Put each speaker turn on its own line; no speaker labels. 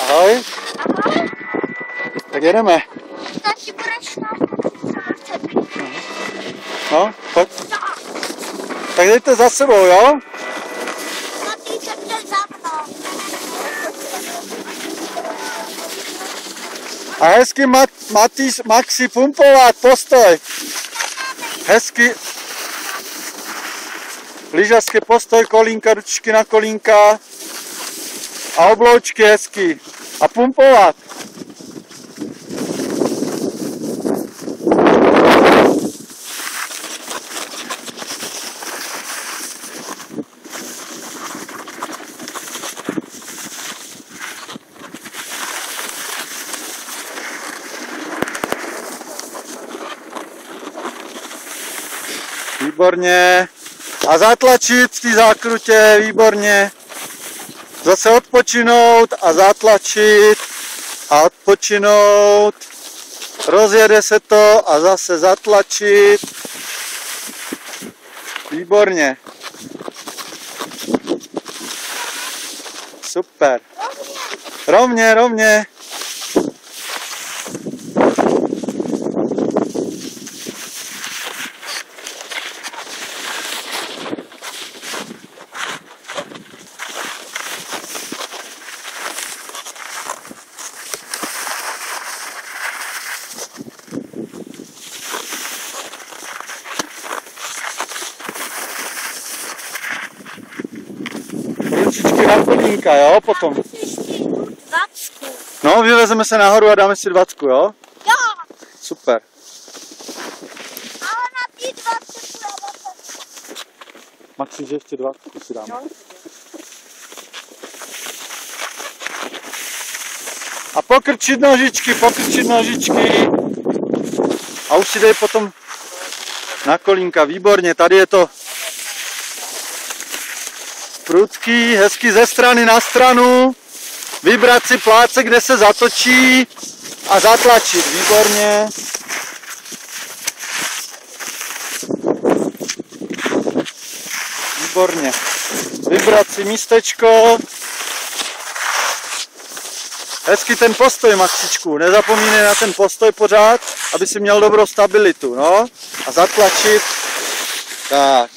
Ahoj.
Ahoj.
Tak jedeme.
Taky budeš na
No, pojď. Tak jdete za sebou, jo?
Matý se jde za mnou.
A hezky Maxi pumpovat, postoj. Hezky. Lyžařský postoj, kolínka, ručičky na kolínka. A obloučky hezky. A pumpovat. Výborně. A zatlačit v té zákrutě, výborně. Zase odpočinout a zatlačit a odpočinout. Rozjede se to a zase zatlačit. Výborně. Super. Rovně, rovně. Ručičky na kolínka, jo, potom. No, vyvezeme se nahoru a dáme si 20, jo?
Jo.
Super.
Ale na ty 20
Maxi, že ještě 20 si dáme.
No.
A pokrčit nožičky, A už si dej potom na kolínka, výborně, tady je to prudký, hezky ze strany na stranu, vybrat si pláce, kde se zatočí a zatlačit, výborně. Výborně. Vybrat si místečko. Hezky ten postoj, Maxičku, nezapomínej na ten postoj pořád, aby si měl dobrou stabilitu, no. A zatlačit, tak.